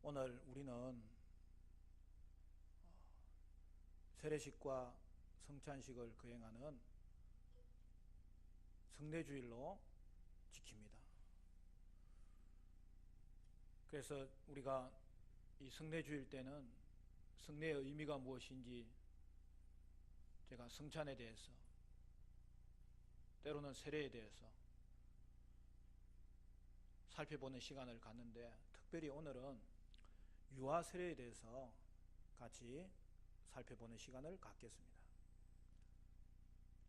오늘 우리는 세례식과 성찬식을 거행하는 성례주일로 지킵니다. 그래서 우리가 이 성례주일 때는 성례의 의미가 무엇인지 제가 성찬에 대해서, 때로는 세례에 대해서 살펴보는 시간을 갖는데, 특별히 오늘은 유아 세례에 대해서 같이 살펴보는 시간을 갖겠습니다.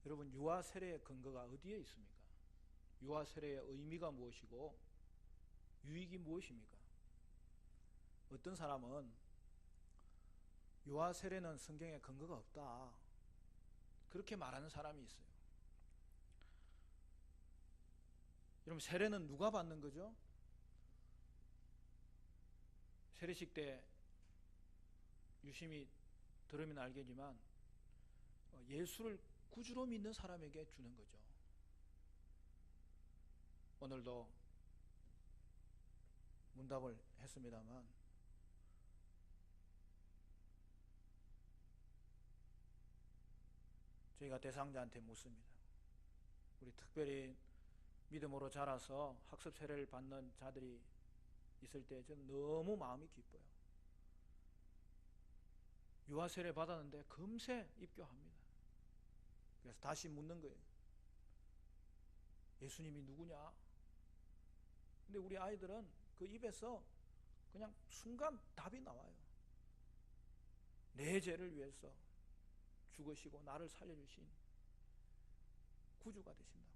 여러분, 유아 세례의 근거가 어디에 있습니까? 유아 세례의 의미가 무엇이고 유익이 무엇입니까? 어떤 사람은 유아 세례는 성경에 근거가 없다, 그렇게 말하는 사람이 있어요. 여러분, 세례는 누가 받는 거죠? 세례식 때 유심히 들으면 알겠지만 예수를 구주로 믿는 사람에게 주는 거죠. 오늘도 문답을 했습니다만 저희가 대상자한테 묻습니다. 우리 특별히 믿음으로 자라서 학습 세례를 받는 자들이 있을 때 저는 너무 마음이 기뻐요. 유아 세례 받았는데 금세 입교합니다. 그래서 다시 묻는 거예요. 예수님이 누구냐? 근데 우리 아이들은 그 입에서 그냥 순간 답이 나와요. 내 죄를 위해서 죽으시고 나를 살려주신 구주가 되신다고.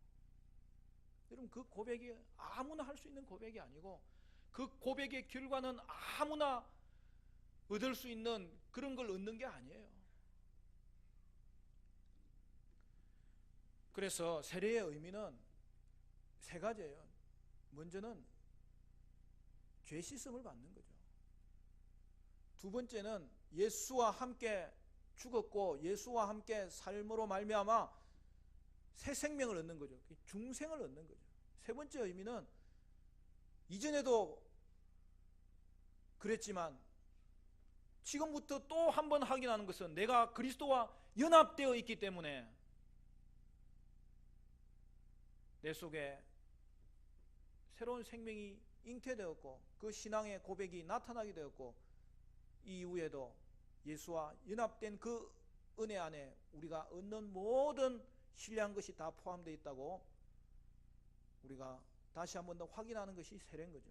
여러분, 그 고백이 아무나 할 수 있는 고백이 아니고, 그 고백의 결과는 아무나 얻을 수 있는 그런 걸 얻는 게 아니에요. 그래서 세례의 의미는 세 가지예요. 먼저는 죄 씻음을 받는 거죠. 두 번째는 예수와 함께 죽었고 예수와 함께 삶으로 말미암아 새 생명을 얻는 거죠. 중생을 얻는 거죠. 세 번째 의미는 이전에도 그랬지만 지금부터 또 한 번 확인하는 것은 내가 그리스도와 연합되어 있기 때문에 내 속에 새로운 생명이 잉태되었고 그 신앙의 고백이 나타나게 되었고, 이후에도 예수와 연합된 그 은혜 안에 우리가 얻는 모든 신뢰한 것이 다 포함되어 있다고 우리가 다시 한 번 더 확인하는 것이 세례인 거죠.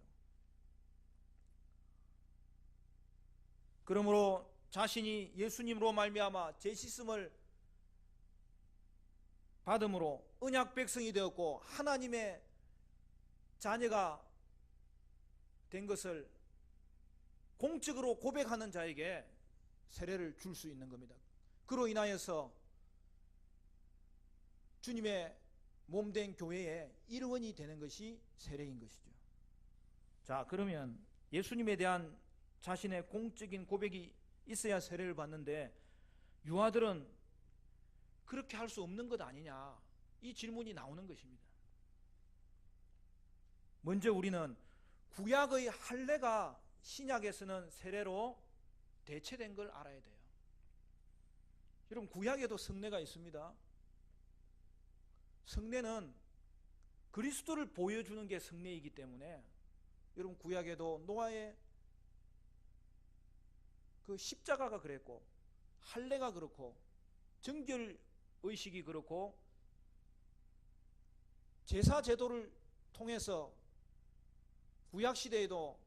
그러므로 자신이 예수님으로 말미암아 죄 씻음을 받음으로 언약 백성이 되었고 하나님의 자녀가 된 것을 공적으로 고백하는 자에게 세례를 줄 수 있는 겁니다. 그로 인하여서 주님의 몸된 교회의 일원이 되는 것이 세례인 것이죠. 자, 그러면 예수님에 대한 자신의 공적인 고백이 있어야 세례를 받는데 유아들은 그렇게 할 수 없는 것 아니냐, 이 질문이 나오는 것입니다. 먼저 우리는 구약의 할례가 신약에서는 세례로 대체된 걸 알아야 돼요. 여러분, 구약에도 성례가 있습니다. 성례는 그리스도를 보여주는 게 성례이기 때문에 여러분, 구약에도 노아의 그 십자가가 그랬고 할례가 그렇고 정결의식이 그렇고 제사 제도를 통해서 구약시대에도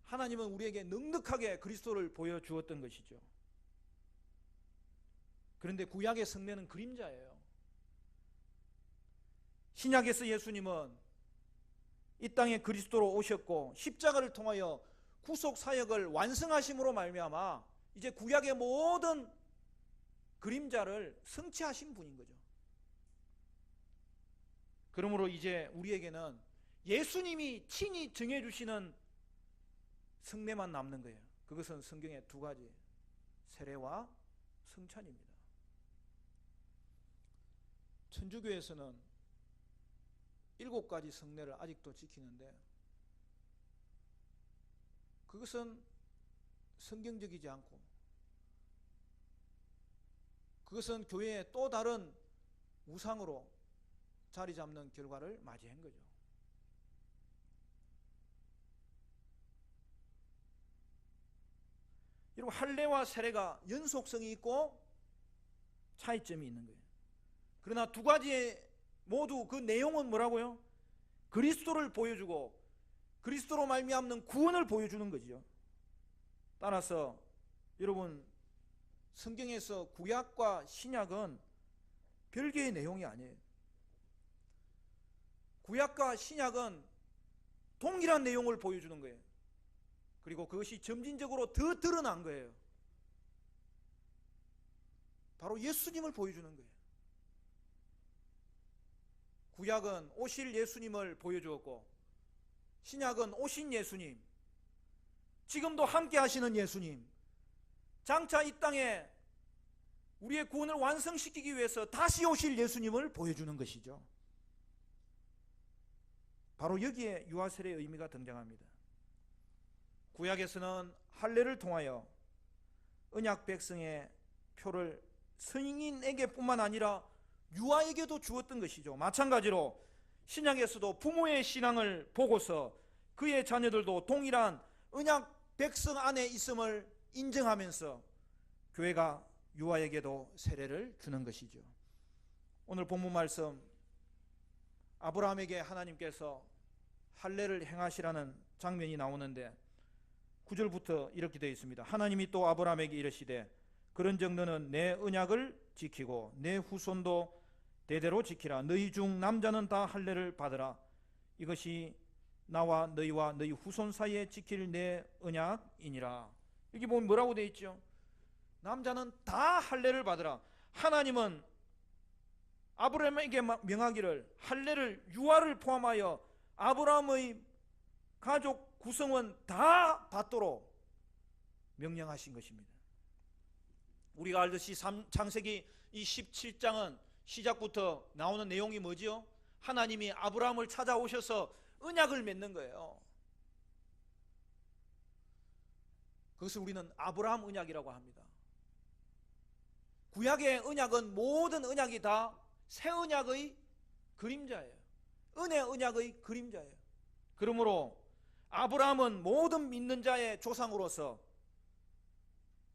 하나님은 우리에게 넉넉하게 그리스도를 보여주었던 것이죠. 그런데 구약의 성례는 그림자예요. 신약에서 예수님은 이 땅에 그리스도로 오셨고 십자가를 통하여 구속 사역을 완성하심으로 말미암아 이제 구약의 모든 그림자를 성취하신 분인 거죠. 그러므로 이제 우리에게는 예수님이 친히 정해주시는 성례만 남는 거예요. 그것은 성경의 두 가지, 세례와 성찬입니다. 천주교에서는 7가지 성례를 아직도 지키는데 그것은 성경적이지 않고 그것은 교회의 또 다른 우상으로 자리 잡는 결과를 맞이한 거죠. 여러분, 할례와 세례가 연속성이 있고 차이점이 있는 거예요. 그러나 두 가지의 모두 그 내용은 뭐라고요? 그리스도를 보여주고 그리스도로 말미암는 구원을 보여주는 거죠. 따라서 여러분, 성경에서 구약과 신약은 별개의 내용이 아니에요. 구약과 신약은 동일한 내용을 보여주는 거예요. 그리고 그것이 점진적으로 더 드러난 거예요. 바로 예수님을 보여주는 거예요. 구약은 오실 예수님을 보여주었고 신약은 오신 예수님, 지금도 함께 하시는 예수님, 장차 이 땅에 우리의 구원을 완성시키기 위해서 다시 오실 예수님을 보여주는 것이죠. 바로 여기에 유아세례의 의미가 등장합니다. 구약에서는 할례를 통하여 언약 백성의 표를 성인에게 뿐만 아니라 유아에게도 주었던 것이죠. 마찬가지로 신약에서도 부모의 신앙을 보고서 그의 자녀들도 동일한 언약 백성 안에 있음을 인정하면서 교회가 유아에게도 세례를 주는 것이죠. 오늘 본문 말씀, 아브라함에게 하나님께서 할례를 행하시라는 장면이 나오는데 9절부터 이렇게 되어 있습니다. 하나님이 또 아브라함에게 이르시되 그런즉 너는 내 언약을 지키고 내 후손도 대대로 지키라. 너희 중 남자는 다 할례를 받으라. 이것이 나와 너희와 너희 후손 사이에 지킬 내 언약이니라. 여기 보면 뭐라고 되어 있죠? 남자는 다 할례를 받으라. 하나님은 아브라함에게 명하기를 할례를 유아를 포함하여 아브라함의 가족 구성원 다 받도록 명령하신 것입니다. 우리가 알듯이 창세기 이 17장은 시작부터 나오는 내용이 뭐지요? 하나님이 아브라함을 찾아오셔서 언약을 맺는 거예요. 그것을 우리는 아브라함 언약이라고 합니다. 구약의 언약은 모든 언약이 다 새 언약의 그림자예요. 은혜 언약의 그림자예요. 그러므로 아브라함은 모든 믿는 자의 조상으로서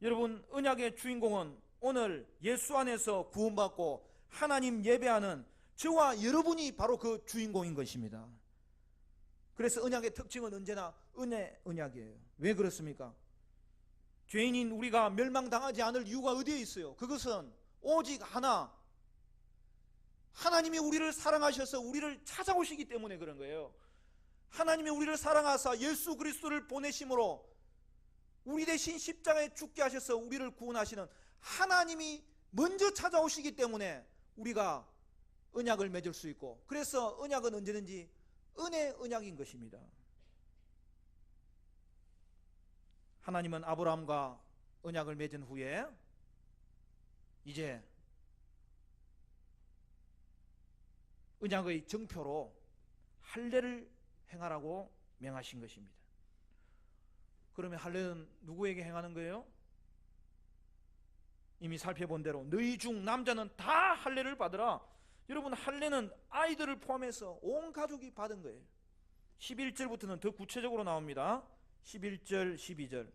여러분, 언약의 주인공은 오늘 예수 안에서 구원받고 하나님 예배하는 저와 여러분이 바로 그 주인공인 것입니다. 그래서 언약의 특징은 언제나 은혜 언약이에요. 왜 그렇습니까? 죄인인 우리가 멸망당하지 않을 이유가 어디에 있어요? 그것은 오직 하나, 하나님이 우리를 사랑하셔서 우리를 찾아오시기 때문에 그런 거예요. 하나님이 우리를 사랑하사 예수 그리스도를 보내심으로 우리 대신 십자가에 죽게 하셔서 우리를 구원하시는 하나님이 먼저 찾아오시기 때문에 우리가 언약을 맺을 수 있고, 그래서 언약은 언제든지 은혜 언약인 것입니다. 하나님은 아브라함과 언약을 맺은 후에 이제 언약의 정표로 할례를 행하라고 명하신 것입니다. 그러면 할례는 누구에게 행하는 거예요? 이미 살펴본 대로 너희 중 남자는 다 할례를 받으라. 여러분, 할례는 아이들을 포함해서 온 가족이 받은 거예요. 11절부터는 더 구체적으로 나옵니다. 11절 12절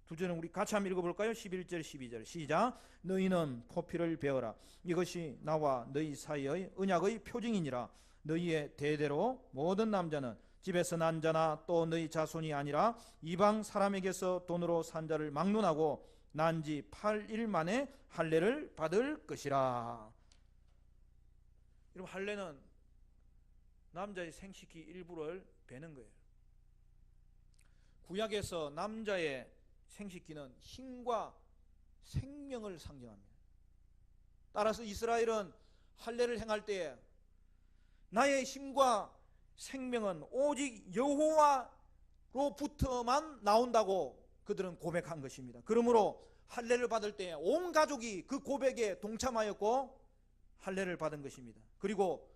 두 절은 우리 같이 한번 읽어볼까요? 11절 12절 시작. 너희는 포피를 베어라. 이것이 나와 너희 사이의 언약의 표징이니라. 너희의 대대로 모든 남자는 집에서 난 자나 또 너희 자손이 아니라 이방 사람에게서 돈으로 산 자를 막론하고 난 지 8일 만에 할례를 받을 것이라. 여러분, 할례는 남자의 생식기 일부를 베는 거예요. 구약에서 남자의 생식기는 힘과 생명을 상징합니다. 따라서 이스라엘은 할례를 행할 때에 나의 힘과 생명은 오직 여호와로부터만 나온다고 그들은 고백한 것입니다. 그러므로 할례를 받을 때 온 가족이 그 고백에 동참하였고 할례를 받은 것입니다. 그리고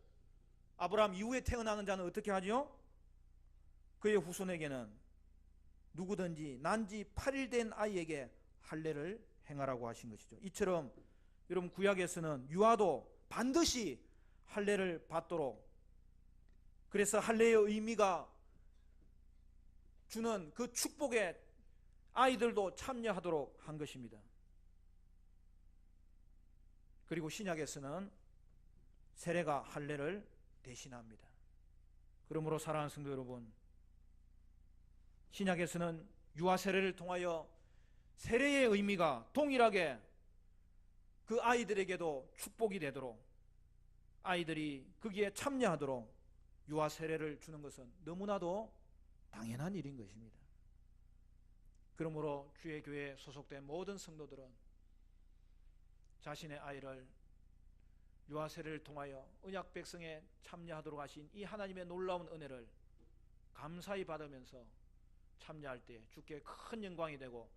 아브라함 이후에 태어나는 자는 어떻게 하죠? 그의 후손에게는 누구든지 난지 8일 된 아이에게 할례를 행하라고 하신 것이죠. 이처럼 여러분 구약에서는 유아도 반드시 할례를 받도록, 그래서 할례의 의미가 주는 그 축복에 아이들도 참여하도록 한 것입니다. 그리고 신약에서는 세례가 할례를 대신합니다. 그러므로 사랑하는 성도 여러분, 신약에서는 유아 세례를 통하여 세례의 의미가 동일하게 그 아이들에게도 축복이 되도록, 아이들이 거기에 참여하도록 유아 세례를 주는 것은 너무나도 당연한 일인 것입니다. 그러므로 주의 교회에 소속된 모든 성도들은 자신의 아이를 유아 세례를 통하여 언약 백성에 참여하도록 하신 이 하나님의 놀라운 은혜를 감사히 받으면서 참여할 때 주께 큰 영광이 되고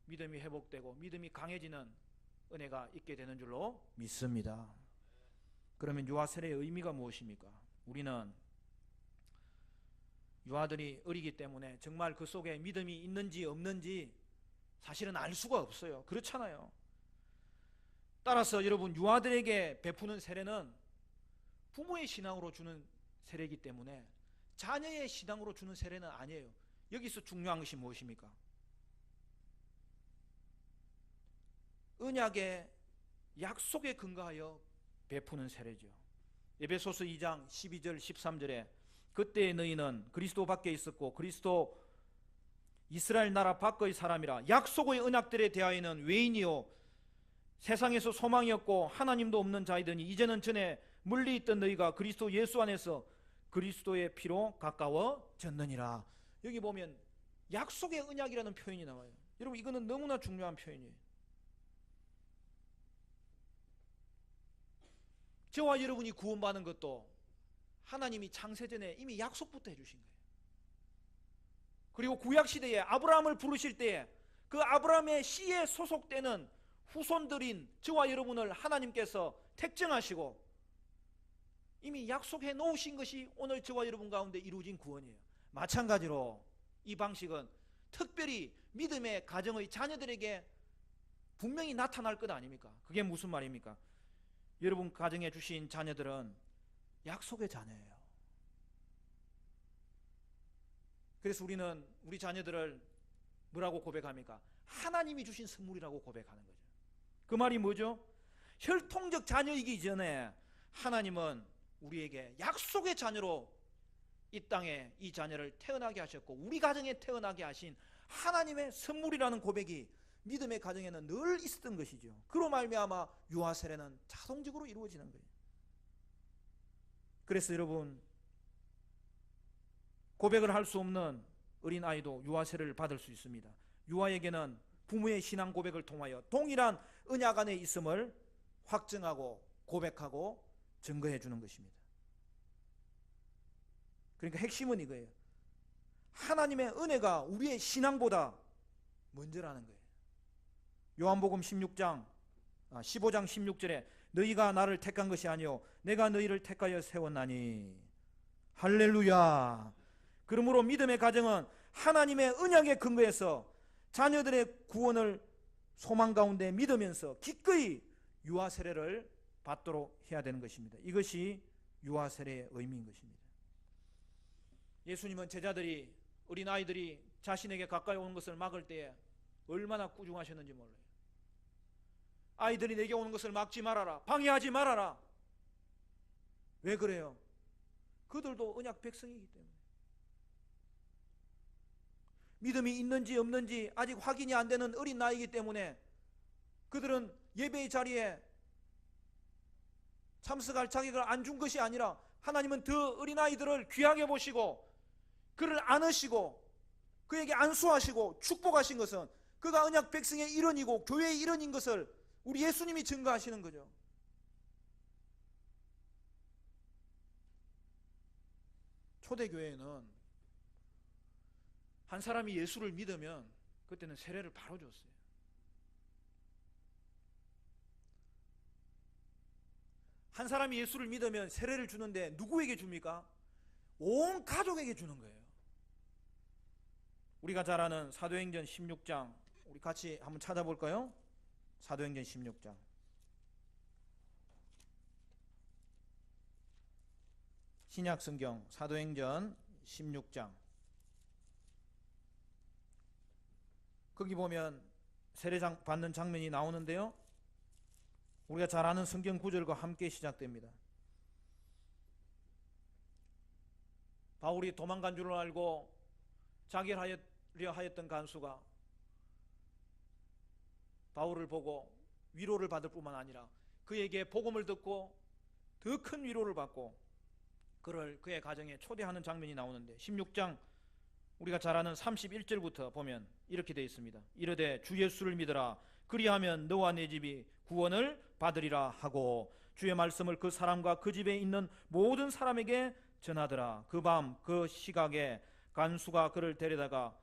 믿음이 회복되고 믿음이 강해지는 은혜가 있게 되는 줄로 믿습니다. 그러면 유아 세례의 의미가 무엇입니까? 우리는 유아들이 어리기 때문에 정말 그 속에 믿음이 있는지 없는지 사실은 알 수가 없어요. 그렇잖아요. 따라서 여러분, 유아들에게 베푸는 세례는 부모의 신앙으로 주는 세례이기 때문에 자녀의 신앙으로 주는 세례는 아니에요. 여기서 중요한 것이 무엇입니까? 언약의 약속에 근거하여 베푸는 세례죠. 에베소서 2장 12절 13절에 그때 너희는 그리스도 밖에 있었고 그리스도 이스라엘 나라 밖의 사람이라 약속의 언약들에 대하여는 외인이요 세상에서 소망이 없고 하나님도 없는 자이더니 이제는 전에 멀리 있던 너희가 그리스도 예수 안에서 그리스도의 피로 가까워졌느니라. 여기 보면 약속의 언약이라는 표현이 나와요. 여러분, 이거는 너무나 중요한 표현이에요. 저와 여러분이 구원받는 것도 하나님이 창세전에 이미 약속부터 해주신 거예요. 그리고 구약시대에 아브라함을 부르실 때에 그 아브라함의 씨에 소속되는 후손들인 저와 여러분을 하나님께서 택정하시고 이미 약속해 놓으신 것이 오늘 저와 여러분 가운데 이루어진 구원이에요. 마찬가지로 이 방식은 특별히 믿음의 가정의 자녀들에게 분명히 나타날 것 아닙니까? 그게 무슨 말입니까? 여러분 가정에 주신 자녀들은 약속의 자녀예요. 그래서 우리는 우리 자녀들을 뭐라고 고백합니까? 하나님이 주신 선물이라고 고백하는 거죠. 그 말이 뭐죠? 혈통적 자녀이기 이전에 하나님은 우리에게 약속의 자녀로 이 땅에 이 자녀를 태어나게 하셨고 우리 가정에 태어나게 하신 하나님의 선물이라는 고백이 믿음의 가정에는 늘 있었던 것이죠. 그로 말미암아 유아 세례는 자동적으로 이루어지는 거예요. 그래서 여러분, 고백을 할 수 없는 어린아이도 유아 세례를 받을 수 있습니다. 유아에게는 부모의 신앙 고백을 통하여 동일한 언약 안에 있음을 확증하고 고백하고 증거해 주는 것입니다. 그러니까 핵심은 이거예요. 하나님의 은혜가 우리의 신앙보다 먼저라는 거예요. 요한복음 15장 16절에 너희가 나를 택한 것이 아니요 내가 너희를 택하여 세웠나니. 할렐루야. 그러므로 믿음의 가정은 하나님의 언약에 근거해서 자녀들의 구원을 소망 가운데 믿으면서 기꺼이 유아 세례를 받도록 해야 되는 것입니다. 이것이 유아 세례의 의미인 것입니다. 예수님은 제자들이, 어린아이들이 자신에게 가까이 오는 것을 막을 때에 얼마나 꾸중하셨는지 몰라요. 아이들이 내게 오는 것을 막지 말아라, 방해하지 말아라. 왜 그래요? 그들도 언약 백성이기 때문에. 믿음이 있는지 없는지 아직 확인이 안 되는 어린 나이이기 때문에 그들은 예배의 자리에 참석할 자격을 안 준 것이 아니라 하나님은 더 어린아이들을 귀하게 보시고 그를 안으시고 그에게 안수하시고 축복하신 것은 그가 언약 백성의 일원이고 교회의 일원인 것을 우리 예수님이 증거하시는 거죠. 초대교회는 한 사람이 예수를 믿으면 그때는 세례를 바로 줬어요. 한 사람이 예수를 믿으면 세례를 주는데 누구에게 줍니까? 온 가족에게 주는 거예요. 우리가 잘 아는 사도행전 16장, 우리 같이 한번 찾아볼까요? 사도행전 16장. 신약 성경 사도행전 16장. 거기 보면 세례장 받는 장면이 나오는데요, 우리가 잘 아는 성경 구절과 함께 시작됩니다. 바울이 도망간 줄을 알고 자결하려 하였던 간수가 바울을 보고 위로를 받을 뿐만 아니라 그에게 복음을 듣고 더 큰 위로를 받고 그를 그의 가정에 초대하는 장면이 나오는데, 16장 우리가 잘 아는 31절부터 보면 이렇게 되어 있습니다. 이르되 주 예수를 믿으라. 그리하면 너와 내 집이 구원을 받으리라 하고 주의 말씀을 그 사람과 그 집에 있는 모든 사람에게 전하더라. 그 밤 그 시각에 간수가 그를 데려다가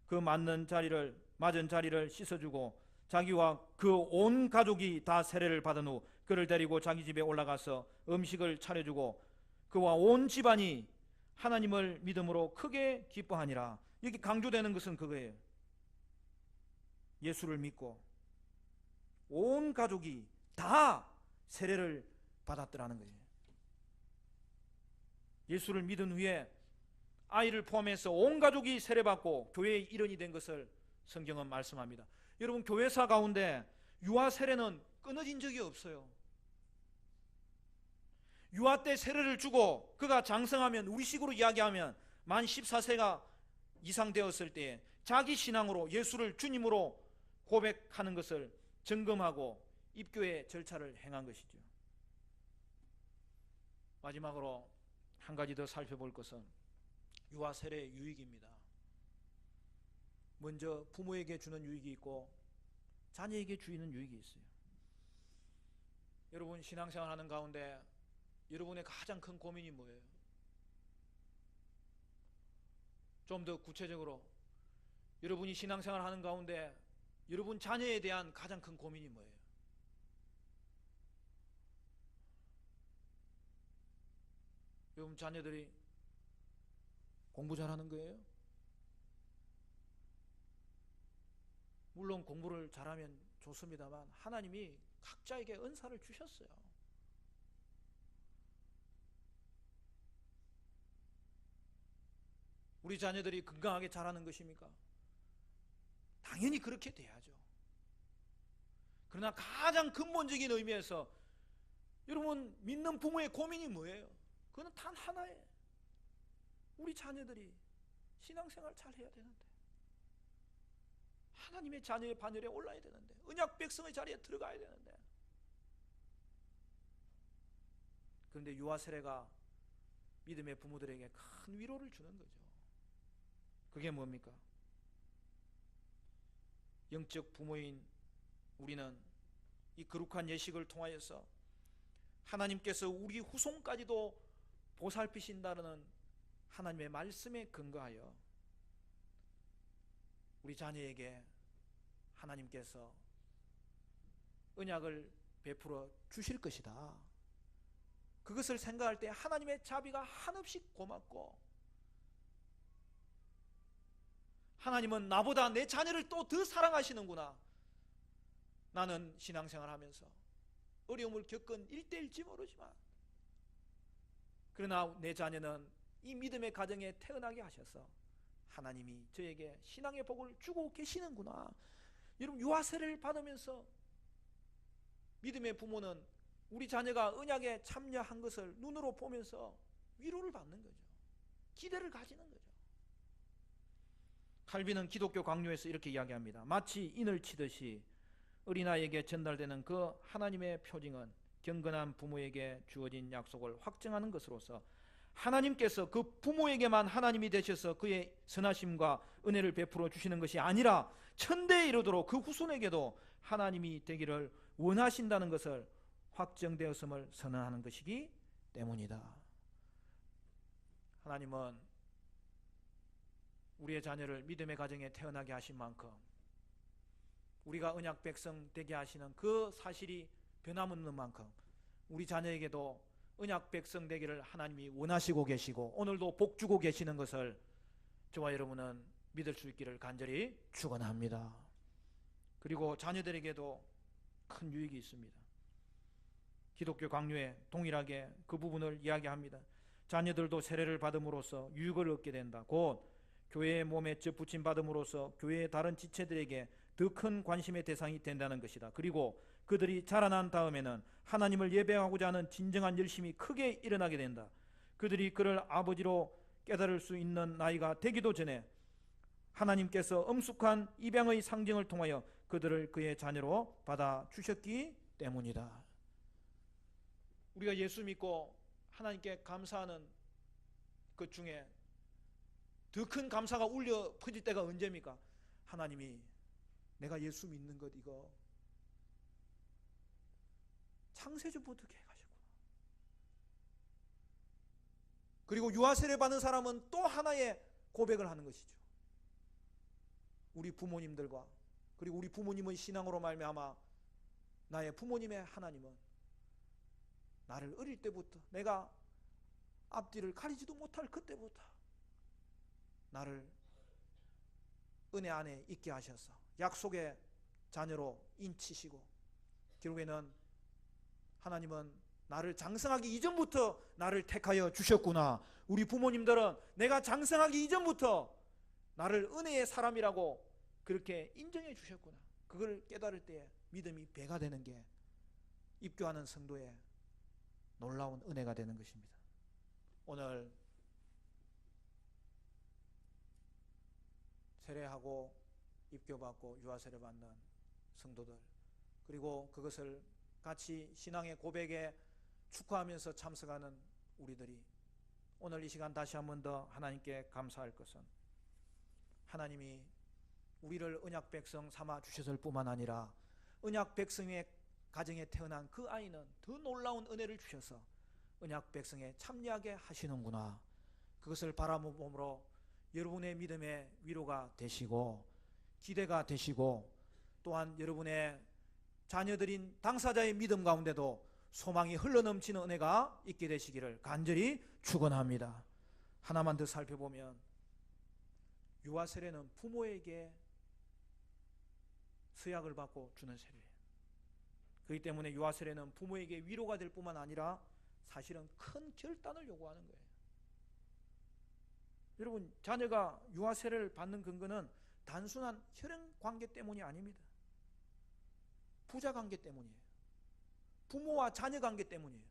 그 맞은 자리를 씻어주고 자기와 그 온 가족이 다 세례를 받은 후 그를 데리고 자기 집에 올라가서 음식을 차려주고 그와 온 집안이 하나님을 믿음으로 크게 기뻐하니라. 여기 강조되는 것은 그거예요. 예수를 믿고 온 가족이 다 세례를 받았더라는 거예요. 예수를 믿은 후에 아이를 포함해서 온 가족이 세례받고 교회의 일원이 된 것을 성경은 말씀합니다. 여러분, 교회사 가운데 유아 세례는 끊어진 적이 없어요. 유아 때 세례를 주고 그가 장성하면, 우리식으로 이야기하면 만 14세가 이상 되었을 때 자기 신앙으로 예수를 주님으로 고백하는 것을 점검하고 입교의 절차를 행한 것이죠. 마지막으로 한 가지 더 살펴볼 것은 유아 세례의 유익입니다. 먼저 부모에게 주는 유익이 있고 자녀에게 주는 유익이 있어요. 여러분, 신앙생활 하는 가운데 여러분의 가장 큰 고민이 뭐예요? 좀 더 구체적으로 여러분이 신앙생활 하는 가운데 여러분 자녀에 대한 가장 큰 고민이 뭐예요? 여러분 자녀들이 공부 잘하는 거예요? 물론 공부를 잘하면 좋습니다만 하나님이 각자에게 은사를 주셨어요. 우리 자녀들이 건강하게 자라는 것입니까? 당연히 그렇게 돼야죠. 그러나 가장 근본적인 의미에서 여러분 믿는 부모의 고민이 뭐예요? 그건 단 하나예요. 우리 자녀들이 신앙생활 잘 해야 되는데, 하나님의 자녀의 반열에 올라야 되는데, 언약 백성의 자리에 들어가야 되는데, 그런데 유아 세례가 믿음의 부모들에게 큰 위로를 주는 거죠. 그게 뭡니까? 영적 부모인 우리는 이 거룩한 예식을 통하여서 하나님께서 우리 후손까지도 보살피신다는 하나님의 말씀에 근거하여 우리 자녀에게 하나님께서 언약을 베풀어 주실 것이다. 그것을 생각할 때 하나님의 자비가 한없이 고맙고, 하나님은 나보다 내 자녀를 또 더 사랑하시는구나. 나는 신앙생활 하면서 어려움을 겪은 일대일지 모르지만 그러나 내 자녀는 이 믿음의 가정에 태어나게 하셔서 하나님이 저에게 신앙의 복을 주고 계시는구나. 여러분, 유아 세례를 받으면서 믿음의 부모는 우리 자녀가 언약에 참여한 것을 눈으로 보면서 위로를 받는 거죠. 기대를 가지는 거죠. 칼빈은 기독교 강요에서 이렇게 이야기합니다. 마치 인을 치듯이 어린아이에게 전달되는 그 하나님의 표징은 경건한 부모에게 주어진 약속을 확증하는 것으로서 하나님께서 그 부모에게만 하나님이 되셔서 그의 선하심과 은혜를 베풀어 주시는 것이 아니라 천대에 이르도록 그 후손에게도 하나님이 되기를 원하신다는 것을 확정되었음을 선언하는 것이기 때문이다. 하나님은 우리의 자녀를 믿음의 가정에 태어나게 하신 만큼 우리가 언약 백성 되게 하시는 그 사실이 변함없는 만큼 우리 자녀에게도 언약 백성 되기를 하나님이 원하시고 계시고 오늘도 복 주고 계시는 것을 저와 여러분은 믿을 수 있기를 간절히 축원합니다. 그리고 자녀들에게도 큰 유익이 있습니다. 기독교 강요에 동일하게 그 부분을 이야기합니다. 자녀들도 세례를 받음으로써 유익을 얻게 된다. 곧 교회의 몸에 접붙임 받음으로써 교회의 다른 지체들에게 더 큰 관심의 대상이 된다는 것이다. 그리고 그들이 자라난 다음에는 하나님을 예배하고자 하는 진정한 열심이 크게 일어나게 된다. 그들이 그를 아버지로 깨달을 수 있는 나이가 되기도 전에 하나님께서 엄숙한 입양의 상징을 통하여 그들을 그의 자녀로 받아주셨기 때문이다. 우리가 예수 믿고 하나님께 감사하는 것 중에 더 큰 감사가 울려 퍼질 때가 언제입니까? 하나님이 내가 예수 믿는 것 이거 창세주부터 계획하셨구나. 그리고 유아세례 받는 사람은 또 하나의 고백을 하는 것이죠. 우리 부모님들과 그리고 우리 부모님의 신앙으로 말미암아 나의 부모님의 하나님은 나를 어릴 때부터 내가 앞뒤를 가리지도 못할 그때부터 나를 은혜 안에 있게 하셔서 약속의 자녀로 인치시고 결국에는 하나님은 나를 장성하기 이전부터 나를 택하여 주셨구나. 우리 부모님들은 내가 장성하기 이전부터 나를 은혜의 사람이라고 그렇게 인정해 주셨구나. 그걸 깨달을 때 믿음이 배가 되는 게 입교하는 성도의 놀라운 은혜가 되는 것입니다. 오늘 세례하고 입교받고 유아세례 받는 성도들, 그리고 그것을 같이 신앙의 고백에 축하하면서 참석하는 우리들이 오늘 이 시간 다시 한 번 더 하나님께 감사할 것은 하나님이 우리를 언약 백성 삼아 주셨을 뿐만 아니라 언약 백성의 가정에 태어난 그 아이는 더 놀라운 은혜를 주셔서 언약 백성에 참여하게 하시는구나. 그것을 바라봄으로 여러분의 믿음의 위로가 되시고 기대가 되시고 또한 여러분의 자녀들인 당사자의 믿음 가운데도 소망이 흘러넘치는 은혜가 있게 되시기를 간절히 축원합니다. 하나만 더 살펴보면 유아세례는 부모에게 서약을 받고 주는 세례예요. 그렇기 때문에 유아세례는 부모에게 위로가 될 뿐만 아니라 사실은 큰 결단을 요구하는 거예요. 여러분, 자녀가 유아세례를 받는 근거는 단순한 혈연관계 때문이 아닙니다. 부자관계 때문이에요. 부모와 자녀관계 때문이에요.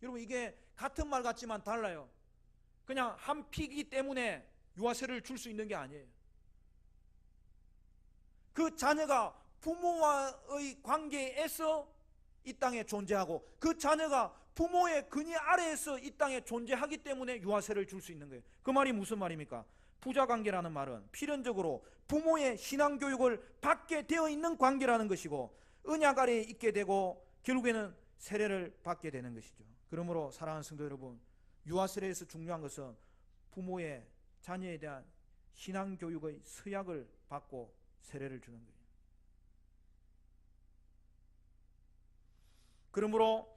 여러분, 이게 같은 말 같지만 달라요. 그냥 한 피기 때문에 유아세례를 줄 수 있는 게 아니에요. 그 자녀가 부모와의 관계에서 이 땅에 존재하고 그 자녀가 부모의 근위 아래에서 이 땅에 존재하기 때문에 유아세례를 줄 수 있는 거예요. 그 말이 무슨 말입니까? 부자관계라는 말은 필연적으로 부모의 신앙교육을 받게 되어 있는 관계라는 것이고 언약 아래에 있게 되고 결국에는 세례를 받게 되는 것이죠. 그러므로 사랑하는 성도 여러분, 유아세례에서 중요한 것은 부모의 자녀에 대한 신앙교육의 서약을 받고 세례를 주는 거예요. 그러므로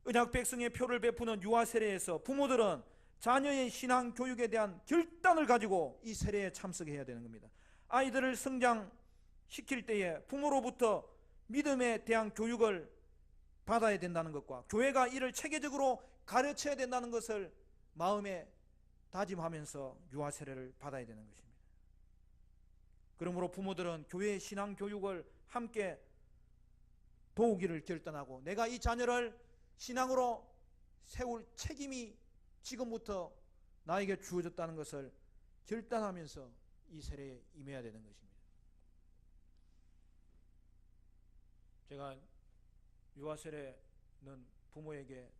언약 백성의 표를 베푸는 유아세례에서 부모들은 자녀의 신앙교육에 대한 결단을 가지고 이 세례에 참석해야 되는 겁니다. 아이들을 성장시킬 때에 부모로부터 믿음에 대한 교육을 받아야 된다는 것과 교회가 이를 체계적으로 가르쳐야 된다는 것을 마음에 다짐하면서 유아세례를 받아야 되는 것입니다. 그러므로 부모들은 교회의 신앙교육을 함께 도우기를 결단하고 내가 이 자녀를 신앙으로 세울 책임이 지금부터 나에게 주어졌다는 것을 결단하면서 이 세례에 임해야 되는 것입니다. 제가 유아세례는 부모에게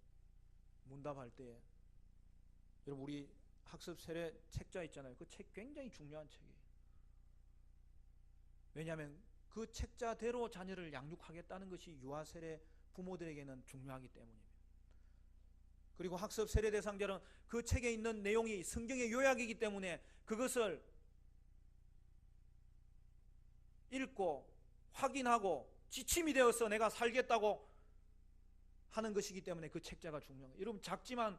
문답할 때 여러분 우리 학습 세례 책자 있잖아요. 그 책 굉장히 중요한 책이에요. 왜냐하면 그 책자대로 자녀를 양육하겠다는 것이 유아세례 부모들에게는 중요하기 때문입니다. 그리고 학습 세례 대상자는 그 책에 있는 내용이 성경의 요약이기 때문에 그것을 읽고 확인하고 지침이 되어서 내가 살겠다고 하는 것이기 때문에 그 책자가 중요한 거예요. 여러분 작지만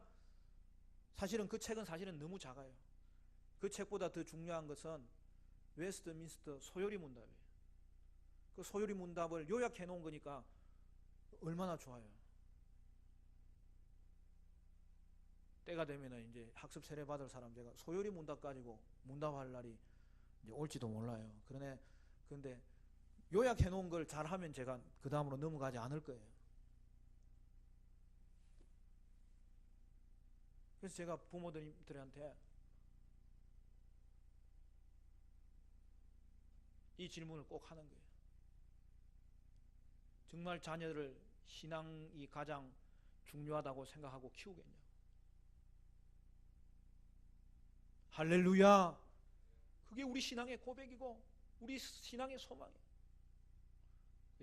사실은 그 책은 사실은 너무 작아요. 그 책보다 더 중요한 것은 웨스트민스터 소요리 문답이에요. 그 소요리 문답을 요약해 놓은 거니까 얼마나 좋아요. 때가 되면은 이제 학습 세례 받을 사람 제가 소요리 문답 가지고 문답할 날이 이제 올지도 몰라요. 그런데 요약해 놓은 걸 잘하면 제가 그 다음으로 넘어가지 않을 거예요. 그래서 제가 부모들한테 이 질문을 꼭 하는 거예요. 정말 자녀를 신앙이 가장 중요하다고 생각하고 키우겠냐고. 할렐루야. 그게 우리 신앙의 고백이고 우리 신앙의 소망이에요.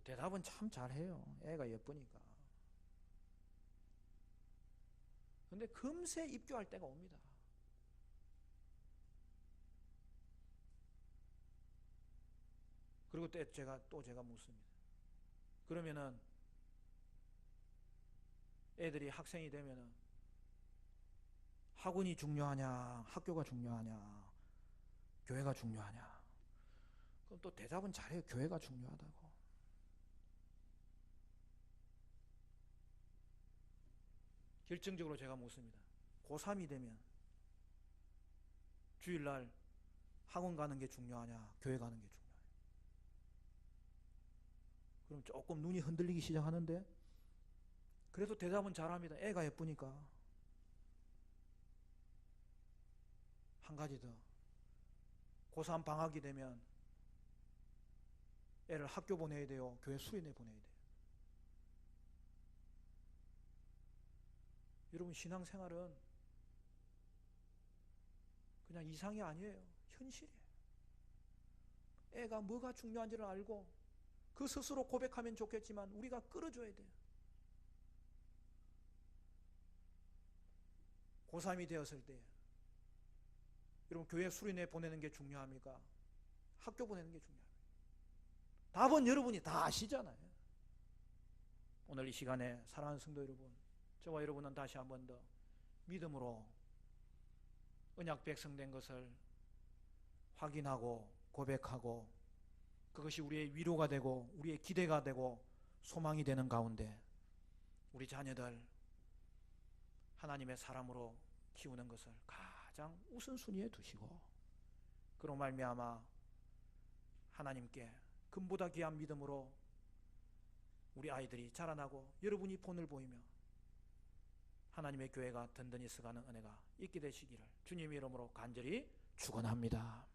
대답은 참 잘해요. 애가 예쁘니까. 근데 금세 입교할 때가 옵니다. 그리고 제가 묻습니다. 그러면은 애들이 학생이 되면은 학원이 중요하냐, 학교가 중요하냐, 교회가 중요하냐? 그럼 또 대답은 잘해요. 교회가 중요하다고. 결정적으로 제가 묻습니다. 고3이 되면 주일날 학원 가는 게 중요하냐, 교회 가는 게 중요하냐? 그럼 조금 눈이 흔들리기 시작하는데 그래도 대답은 잘합니다. 애가 예쁘니까. 한 가지 더. 고3 방학이 되면 애를 학교 보내야 돼요? 교회 수련회 보내야 돼요? 여러분 신앙생활은 그냥 이상이 아니에요. 현실이에요. 애가 뭐가 중요한지를 알고 그 스스로 고백하면 좋겠지만 우리가 끌어줘야 돼요. 고3이 되었을 때 여러분 교회 수련회 보내는 게 중요합니까? 학교 보내는 게 중요합니까? 답은 여러분이 다 아시잖아요. 오늘 이 시간에 사랑하는 성도 여러분, 저와 여러분은 다시 한 번 더 믿음으로 언약 백성된 것을 확인하고 고백하고 그것이 우리의 위로가 되고 우리의 기대가 되고 소망이 되는 가운데 우리 자녀들 하나님의 사람으로 키우는 것을 가장 우선순위에 두시고 그로 말미암아 하나님께 금보다 귀한 믿음으로 우리 아이들이 자라나고 여러분이 본을 보이며 하나님의 교회가 든든히 서가는 은혜가 있게 되시기를 주님의 이름으로 간절히 축원합니다.